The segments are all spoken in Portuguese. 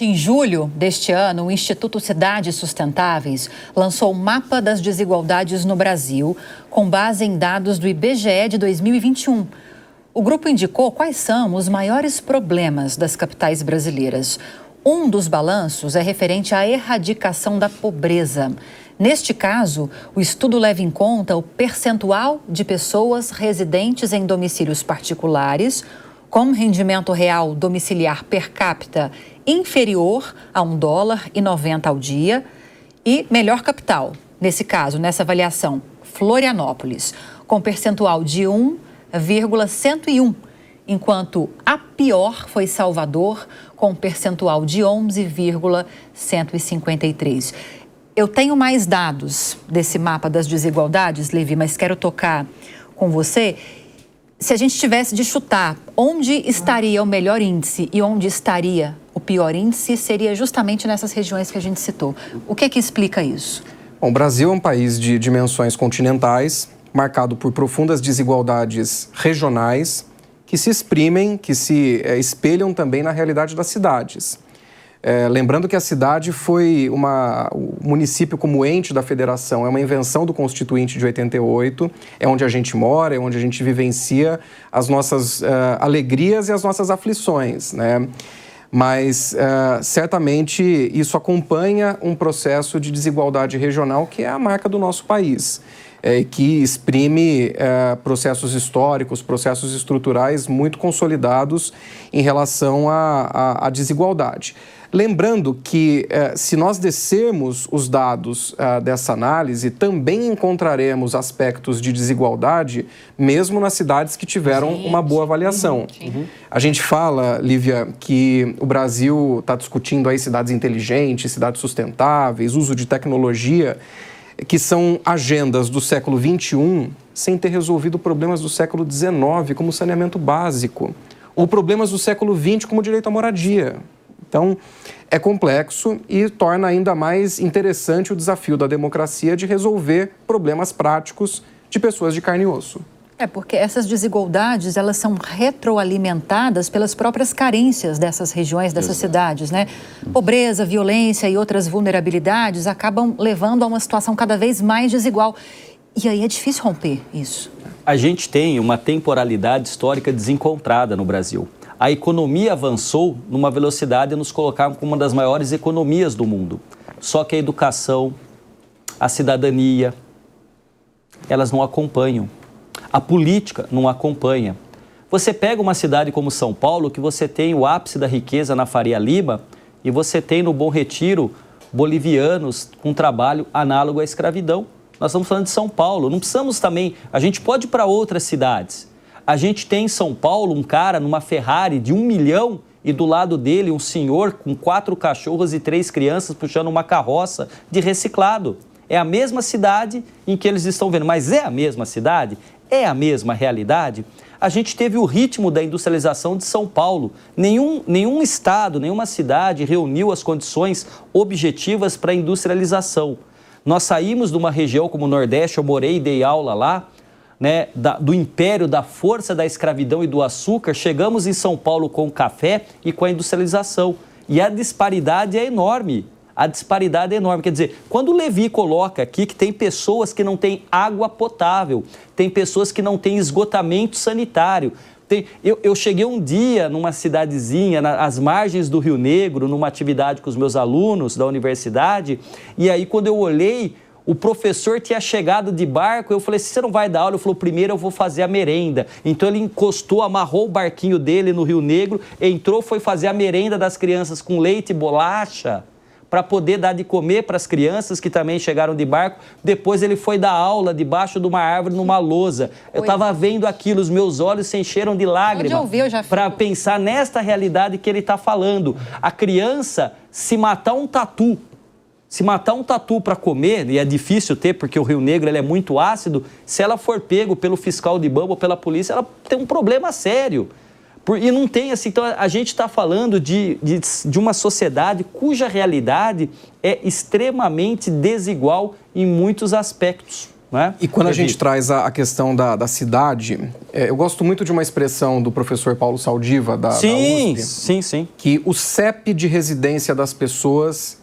Em julho deste ano, o Instituto Cidades Sustentáveis lançou o Mapa das Desigualdades no Brasil, com base em dados do IBGE de 2021. O grupo indicou quais são os maiores problemas das capitais brasileiras. Um dos balanços é referente à erradicação da pobreza. Neste caso, o estudo leva em conta o percentual de pessoas residentes em domicílios particulares, com rendimento real domiciliar per capita inferior a R$1,90 ao dia e melhor capital, nesse caso, nessa avaliação, Florianópolis, com percentual de 1,101, enquanto a pior foi Salvador, com percentual de 11,153. Eu tenho mais dados desse mapa das desigualdades, Levi, mas quero tocar com você. Se a gente tivesse de chutar onde estaria o melhor índice e onde estaria o pior índice, seria justamente nessas regiões que a gente citou. O que explica isso? Bom, o Brasil é um país de dimensões continentais, marcado por profundas desigualdades regionais, que se exprimem, que se espelham também na realidade das cidades. Lembrando que a cidade foi o município como ente da federação, é uma invenção do Constituinte de 88, é onde a gente mora, é onde a gente vivencia as nossas alegrias e as nossas aflições, né? Mas, certamente, isso acompanha um processo de desigualdade regional que é a marca do nosso país, que exprime processos históricos, processos estruturais muito consolidados em relação à desigualdade. Lembrando que, se nós descermos os dados dessa análise, também encontraremos aspectos de desigualdade, mesmo nas cidades que tiveram uma boa avaliação. A gente fala, Lívia, que o Brasil está discutindo aí cidades inteligentes, cidades sustentáveis, uso de tecnologia, que são agendas do século XXI, sem ter resolvido problemas do século XIX, como saneamento básico, ou problemas do século XX, como direito à moradia. Então, é complexo e torna ainda mais interessante o desafio da democracia de resolver problemas práticos de pessoas de carne e osso. Porque essas desigualdades, elas são retroalimentadas pelas próprias carências dessas regiões, dessas cidades, né? Pobreza, violência e outras vulnerabilidades acabam levando a uma situação cada vez mais desigual. E aí é difícil romper isso. A gente tem uma temporalidade histórica desencontrada no Brasil. A economia avançou numa velocidade a nos colocar como uma das maiores economias do mundo. Só que a educação, a cidadania, elas não acompanham. A política não acompanha. Você pega uma cidade como São Paulo, que você tem o ápice da riqueza na Faria Lima, e você tem no Bom Retiro bolivianos com trabalho análogo à escravidão. Nós estamos falando de São Paulo, não precisamos também... A gente pode ir para outras cidades. A gente tem em São Paulo um cara numa Ferrari de 1 milhão e do lado dele um senhor com 4 cachorros e 3 crianças puxando uma carroça de reciclado. É a mesma cidade em que eles estão vendo, mas é a mesma cidade? É a mesma realidade? A gente teve o ritmo da industrialização de São Paulo. Nenhum estado, nenhuma cidade reuniu as condições objetivas para a industrialização. Nós saímos de uma região como o Nordeste, eu morei e dei aula lá, né, do império, da força da escravidão e do açúcar, chegamos em São Paulo com o café e com a industrialização. E a disparidade é enorme. A disparidade é enorme. Quer dizer, quando o Levi coloca aqui que tem pessoas que não têm água potável, tem pessoas que não têm esgotamento sanitário. Eu cheguei um dia numa cidadezinha, às margens do Rio Negro, numa atividade com os meus alunos da universidade, e aí quando eu olhei, o professor tinha chegado de barco, eu falei, você não vai dar aula? Ele falou, primeiro eu vou fazer a merenda. Então ele encostou, amarrou o barquinho dele no Rio Negro, entrou, foi fazer a merenda das crianças com leite e bolacha, para poder dar de comer para as crianças que também chegaram de barco. Depois ele foi dar aula debaixo de uma árvore, numa lousa. Eu estava vendo aquilo, os meus olhos se encheram de lágrimas para pensar nesta realidade que ele está falando. A criança, se matar um tatu para comer, e é difícil ter, porque o Rio Negro ele é muito ácido, se ela for pego pelo fiscal de Bamba ou pela polícia, ela tem um problema sério. E não tem assim, então a gente está falando de uma sociedade cuja realidade é extremamente desigual em muitos aspectos. não é? E quando a gente traz a questão da cidade, eu gosto muito de uma expressão do professor Paulo Saldiva, da USP. Sim. Que o CEP de residência das pessoas,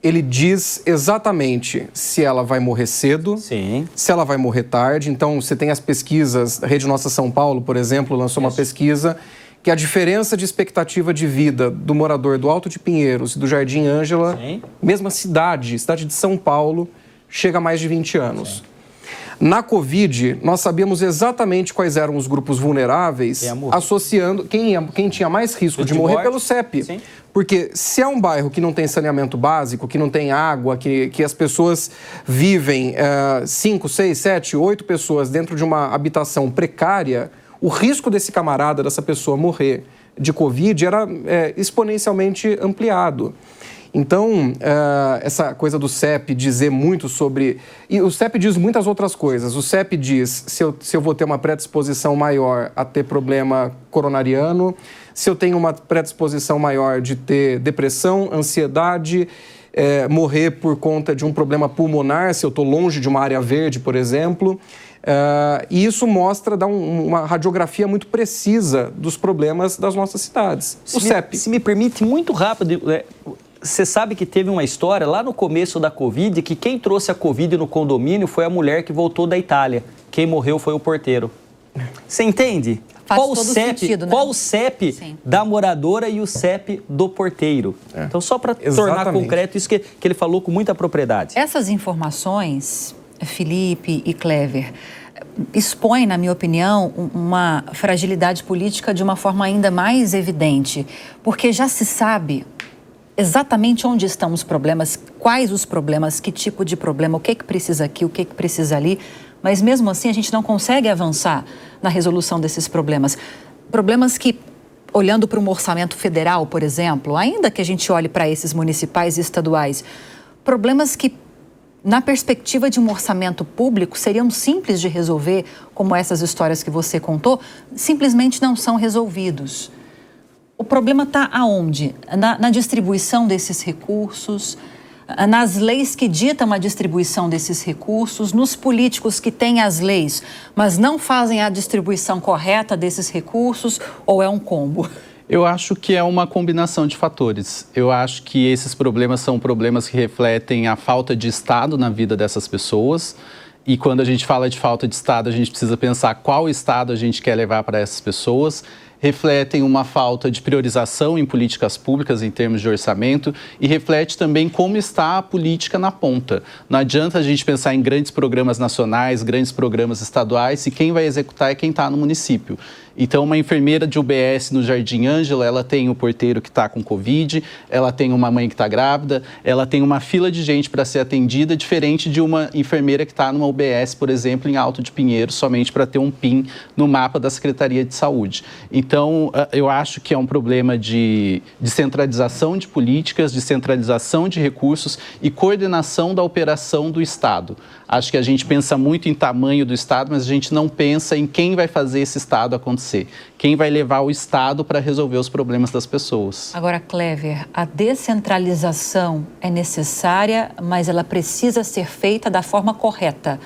ele diz exatamente se ela vai morrer cedo, Sim. se ela vai morrer tarde. Então, você tem as pesquisas, a Rede Nossa São Paulo, por exemplo, lançou uma pesquisa que a diferença de expectativa de vida do morador do Alto de Pinheiros e do Jardim Ângela, mesma cidade de São Paulo, chega a mais de 20 anos. Sim. Na Covid, nós sabíamos exatamente quais eram os grupos vulneráveis, associando quem tinha mais risco de morrer pelo CEP. Sim. Porque se é um bairro que não tem saneamento básico, que não tem água, que as pessoas vivem 5, 6, 7, 8 pessoas dentro de uma habitação precária, o risco desse camarada, dessa pessoa morrer de Covid era exponencialmente ampliado. Então, essa coisa do CEP dizer muito sobre... E o CEP diz muitas outras coisas. O CEP diz se eu vou ter uma predisposição maior a ter problema coronariano, se eu tenho uma predisposição maior de ter depressão, ansiedade, morrer por conta de um problema pulmonar, se eu estou longe de uma área verde, por exemplo. E isso dá uma radiografia muito precisa dos problemas das nossas cidades. CEP. Se me permite, muito rápido... Você sabe que teve uma história lá no começo da Covid que quem trouxe a Covid no condomínio foi a mulher que voltou da Itália. Quem morreu foi o porteiro. Você entende? Faz todo sentido, né? Qual o CEP da moradora e o CEP do porteiro? Então, só para tornar concreto isso que ele falou com muita propriedade. Essas informações, Felipe e Clever, expõem, na minha opinião, uma fragilidade política de uma forma ainda mais evidente, porque já se sabe exatamente onde estão os problemas, quais os problemas, que tipo de problema, o que precisa aqui, o que precisa ali, mas mesmo assim a gente não consegue avançar na resolução desses problemas. Problemas que, olhando para um orçamento federal, por exemplo, ainda que a gente olhe para esses municipais e estaduais, problemas que, na perspectiva de um orçamento público, seriam simples de resolver, como essas histórias que você contou, simplesmente não são resolvidos. O problema está aonde? Na distribuição desses recursos, nas leis que ditam a distribuição desses recursos, nos políticos que têm as leis, mas não fazem a distribuição correta desses recursos, ou é um combo? Eu acho que é uma combinação de fatores. Eu acho que esses problemas são problemas que refletem a falta de Estado na vida dessas pessoas. E quando a gente fala de falta de Estado, a gente precisa pensar qual Estado a gente quer levar para essas pessoas. Refletem uma falta de priorização em políticas públicas em termos de orçamento e reflete também como está a política na ponta. Não adianta a gente pensar em grandes programas nacionais, grandes programas estaduais, se quem vai executar é quem está no município. Então, uma enfermeira de UBS no Jardim Ângela, ela tem o porteiro que está com Covid, ela tem uma mãe que está grávida, ela tem uma fila de gente para ser atendida, diferente de uma enfermeira que está numa UBS, por exemplo, em Alto de Pinheiros, somente para ter um PIN no mapa da Secretaria de Saúde. Então, eu acho que é um problema de centralização de políticas, de centralização de recursos e coordenação da operação do Estado. Acho que a gente pensa muito em tamanho do Estado, mas a gente não pensa em quem vai fazer esse Estado acontecer. Quem vai levar o Estado para resolver os problemas das pessoas. Agora, Clever, a descentralização é necessária, mas ela precisa ser feita da forma correta.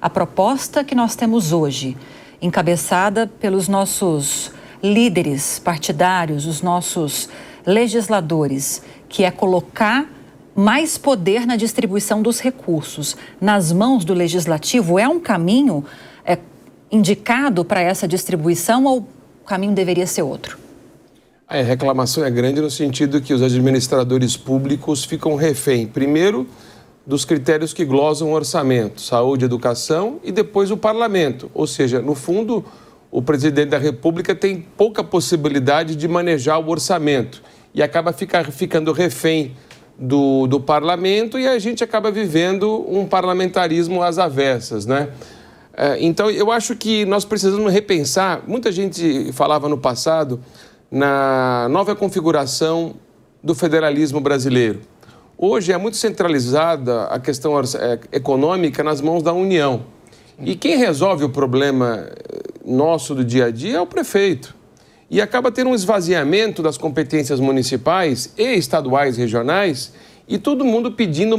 A proposta que nós temos hoje, encabeçada pelos nossos líderes partidários, os nossos legisladores, que é colocar mais poder na distribuição dos recursos nas mãos do legislativo, é um caminho indicado para essa distribuição ou o caminho deveria ser outro? A reclamação é grande no sentido que os administradores públicos ficam refém, primeiro, dos critérios que glosam o orçamento, saúde, educação e depois o parlamento. Ou seja, no fundo, o presidente da República tem pouca possibilidade de manejar o orçamento e acaba ficando refém do parlamento e a gente acaba vivendo um parlamentarismo às avessas, né? Então, eu acho que nós precisamos repensar, muita gente falava no passado, na nova configuração do federalismo brasileiro. Hoje é muito centralizada a questão econômica nas mãos da União. E quem resolve o problema nosso do dia a dia é o prefeito. E acaba tendo um esvaziamento das competências municipais e estaduais e regionais e todo mundo pedindo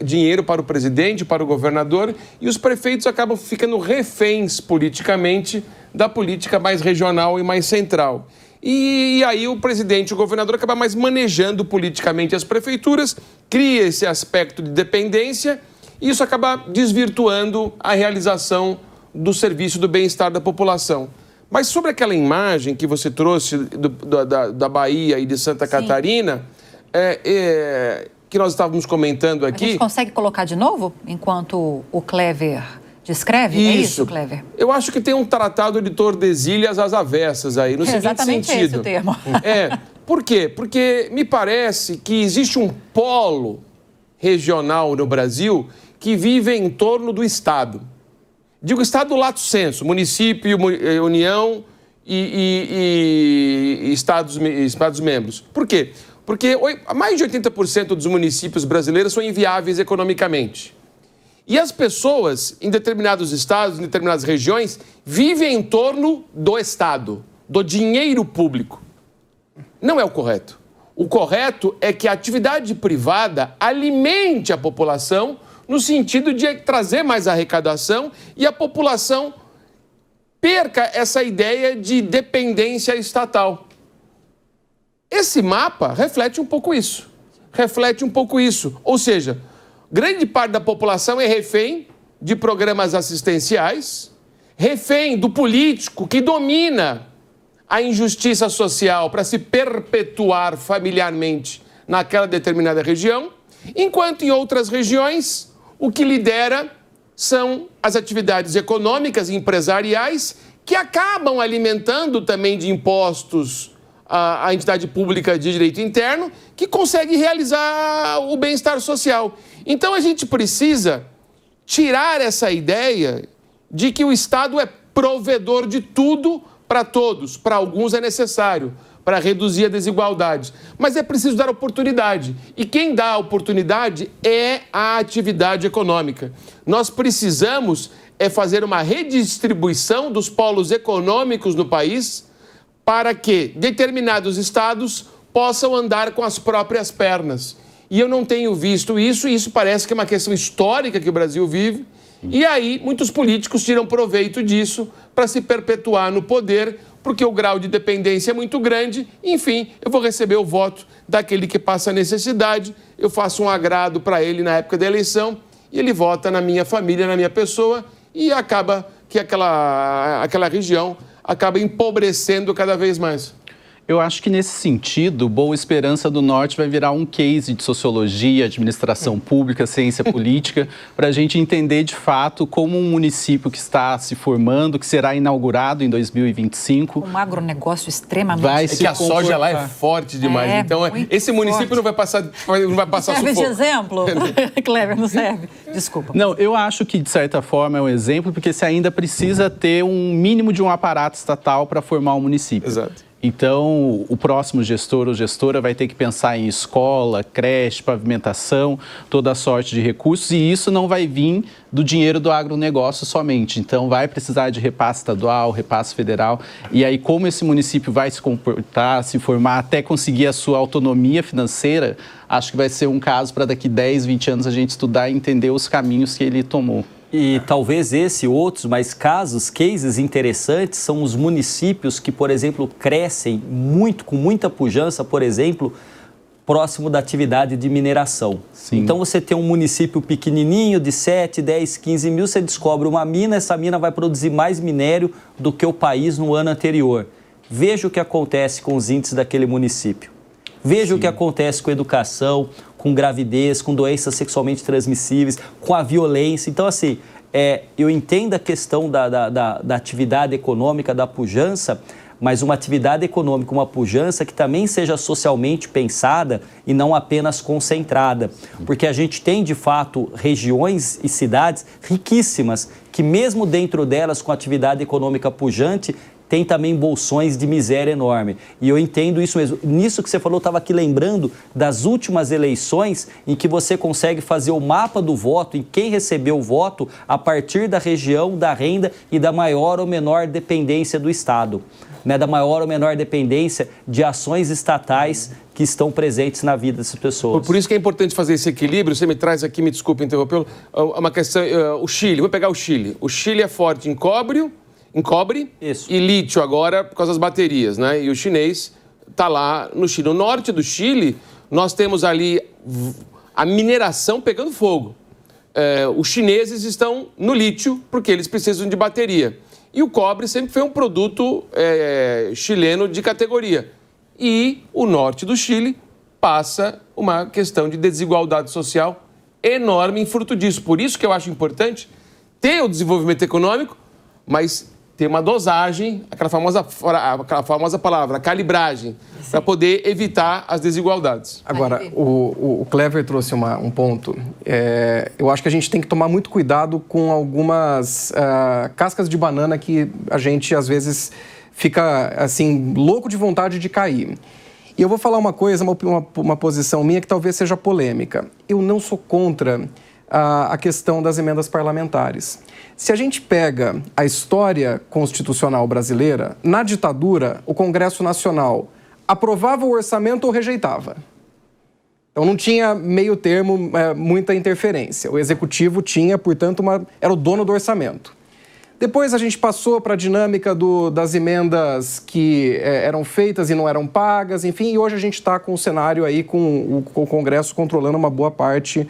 dinheiro para o presidente, para o governador, e os prefeitos acabam ficando reféns politicamente da política mais regional e mais central. E aí o presidente e o governador acabam mais manejando politicamente as prefeituras, cria esse aspecto de dependência, e isso acaba desvirtuando a realização do serviço do bem-estar da população. Mas sobre aquela imagem que você trouxe da Bahia e de Santa Catarina, que nós estávamos comentando aqui... A gente consegue colocar de novo, enquanto o Clever descreve? Isso. É isso, Clever? Eu acho que tem um tratado de Tordesilhas às avessas aí, no seguinte exatamente sentido. Esse o termo. Por quê? Porque me parece que existe um polo regional no Brasil que vive em torno do Estado. Digo Estado lato sensu, município, União e Estados membros. Por quê? Porque mais de 80% dos municípios brasileiros são inviáveis economicamente. E as pessoas, em determinados estados, em determinadas regiões, vivem em torno do Estado, do dinheiro público. Não é o correto. O correto é que a atividade privada alimente a população no sentido de trazer mais arrecadação e a população perca essa ideia de dependência estatal. Esse mapa reflete um pouco isso. Ou seja, grande parte da população é refém de programas assistenciais, refém do político que domina a injustiça social para se perpetuar familiarmente naquela determinada região, enquanto em outras regiões o que lidera são as atividades econômicas e empresariais que acabam alimentando também de impostos a entidade pública de direito interno que consegue realizar o bem-estar social. Então a gente precisa tirar essa ideia de que o Estado é provedor de tudo para todos. Para alguns é necessário, para reduzir a desigualdade. Mas é preciso dar oportunidade. E quem dá a oportunidade é a atividade econômica. Nós precisamos fazer uma redistribuição dos polos econômicos no país para que determinados estados possam andar com as próprias pernas. E eu não tenho visto isso, e isso parece que é uma questão histórica que o Brasil vive. E aí, muitos políticos tiram proveito disso para se perpetuar no poder, porque o grau de dependência é muito grande. Enfim, eu vou receber o voto daquele que passa necessidade, eu faço um agrado para ele na época da eleição, e ele vota na minha família, na minha pessoa, e acaba que aquela região acaba empobrecendo cada vez mais. Eu acho que, nesse sentido, Boa Esperança do Norte vai virar um case de sociologia, administração pública, ciência política, para a gente entender, de fato, como um município que está se formando, que será inaugurado em 2025... Um agronegócio extremamente... É que a soja lá é forte demais. Então, esse município não vai passar serve sufoco. de exemplo? Clever, não serve? Desculpa. Não, eu acho que, de certa forma, é um exemplo, porque você ainda precisa ter um mínimo de um aparato estatal para formar um município. Exato. Então, o próximo gestor ou gestora vai ter que pensar em escola, creche, pavimentação, toda a sorte de recursos, e isso não vai vir do dinheiro do agronegócio somente. Então, vai precisar de repasse estadual, repasse federal, e aí como esse município vai se comportar, se formar, até conseguir a sua autonomia financeira, acho que vai ser um caso para daqui 10, 20 anos a gente estudar e entender os caminhos que ele tomou. E talvez esse e outros, mas cases interessantes são os municípios que, por exemplo, crescem muito, com muita pujança, por exemplo, próximo da atividade de mineração. Sim. Então, você tem um município pequenininho de 7, 10, 15 mil, você descobre uma mina, essa mina vai produzir mais minério do que o país no ano anterior. Veja o que acontece com os índices daquele município. Veja o que acontece com educação, com gravidez, com doenças sexualmente transmissíveis, com a violência. Então, assim, eu entendo a questão da atividade econômica, da pujança, mas uma atividade econômica, uma pujança que também seja socialmente pensada e não apenas concentrada. Porque a gente tem, de fato, regiões e cidades riquíssimas que, mesmo dentro delas, com atividade econômica pujante, tem também bolsões de miséria enorme. E eu entendo isso mesmo. Nisso que você falou, eu estava aqui lembrando das últimas eleições em que você consegue fazer o mapa do voto, em quem recebeu o voto, a partir da região, da renda e da maior ou menor dependência do Estado. Da maior ou menor dependência de ações estatais que estão presentes na vida dessas pessoas. Por isso que é importante fazer esse equilíbrio. Você me traz aqui, me desculpe interrompê-lo, uma questão, o Chile, vou pegar o Chile. O Chile é forte em cobre Isso. e lítio agora por causa das baterias, né? E o chinês está lá no Chile. No norte do Chile, nós temos ali a mineração pegando fogo. Os chineses estão no lítio porque eles precisam de bateria. E o cobre sempre foi um produto chileno de categoria. E o norte do Chile passa uma questão de desigualdade social enorme em fruto disso. Por isso que eu acho importante ter o desenvolvimento econômico, mas ter uma dosagem, aquela famosa palavra, calibragem, para poder evitar as desigualdades. Agora, o Clever trouxe um ponto. Eu acho que a gente tem que tomar muito cuidado com algumas cascas de banana que a gente, às vezes, fica, assim, louco de vontade de cair. E eu vou falar uma coisa, uma posição minha que talvez seja polêmica. Eu não sou contra a questão das emendas parlamentares. Se a gente pega a história constitucional brasileira, na ditadura, o Congresso Nacional aprovava o orçamento ou rejeitava. Então não tinha meio termo, muita interferência. O Executivo tinha, portanto, era o dono do orçamento. Depois a gente passou para a dinâmica das emendas que eram feitas e não eram pagas, enfim, e hoje a gente está com um cenário aí com o Congresso controlando uma boa parte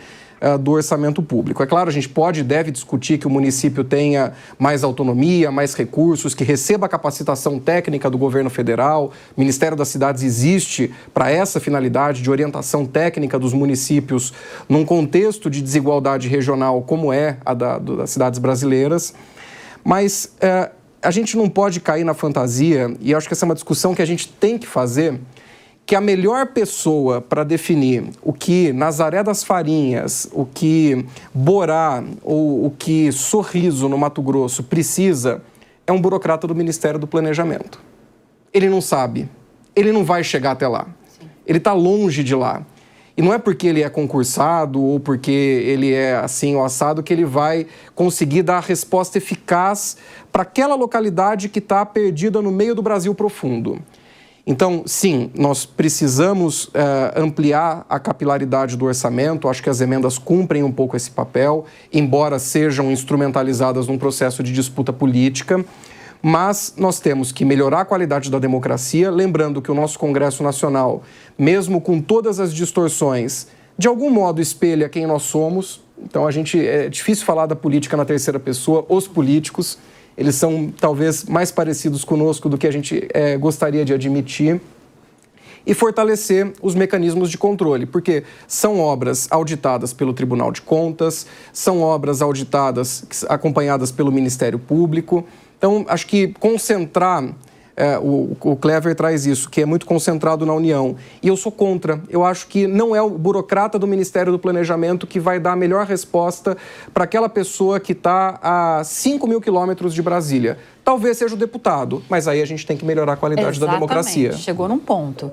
do orçamento público. É claro, a gente pode e deve discutir que o município tenha mais autonomia, mais recursos, que receba a capacitação técnica do governo federal. O Ministério das Cidades existe para essa finalidade de orientação técnica dos municípios num contexto de desigualdade regional como é a das cidades brasileiras. Mas a gente não pode cair na fantasia, e acho que essa é uma discussão que a gente tem que fazer, que a melhor pessoa para definir o que Nazaré das Farinhas, o que Borá ou o que Sorriso, no Mato Grosso, precisa é um burocrata do Ministério do Planejamento. Ele não sabe, ele não vai chegar até lá. Sim. Ele está longe de lá. E não é porque ele é concursado ou porque ele é assim ou assado que ele vai conseguir dar a resposta eficaz para aquela localidade que está perdida no meio do Brasil profundo. Então, sim, nós precisamos ampliar a capilaridade do orçamento. Acho que as emendas cumprem um pouco esse papel, embora sejam instrumentalizadas num processo de disputa política. Mas nós temos que melhorar a qualidade da democracia, lembrando que o nosso Congresso Nacional, mesmo com todas as distorções, de algum modo espelha quem nós somos. Então, é difícil falar da política na terceira pessoa. Os políticos, eles são talvez mais parecidos conosco do que a gente gostaria de admitir. E fortalecer os mecanismos de controle, porque são obras auditadas pelo Tribunal de Contas, são obras auditadas, acompanhadas pelo Ministério Público. Então, acho que concentrar, o Clever traz isso, que é muito concentrado na União. E eu sou contra. Eu acho que não é o burocrata do Ministério do Planejamento que vai dar a melhor resposta para aquela pessoa que está a 5.000 quilômetros de Brasília. Talvez seja o deputado, mas aí a gente tem que melhorar a qualidade da democracia. Chegou num ponto.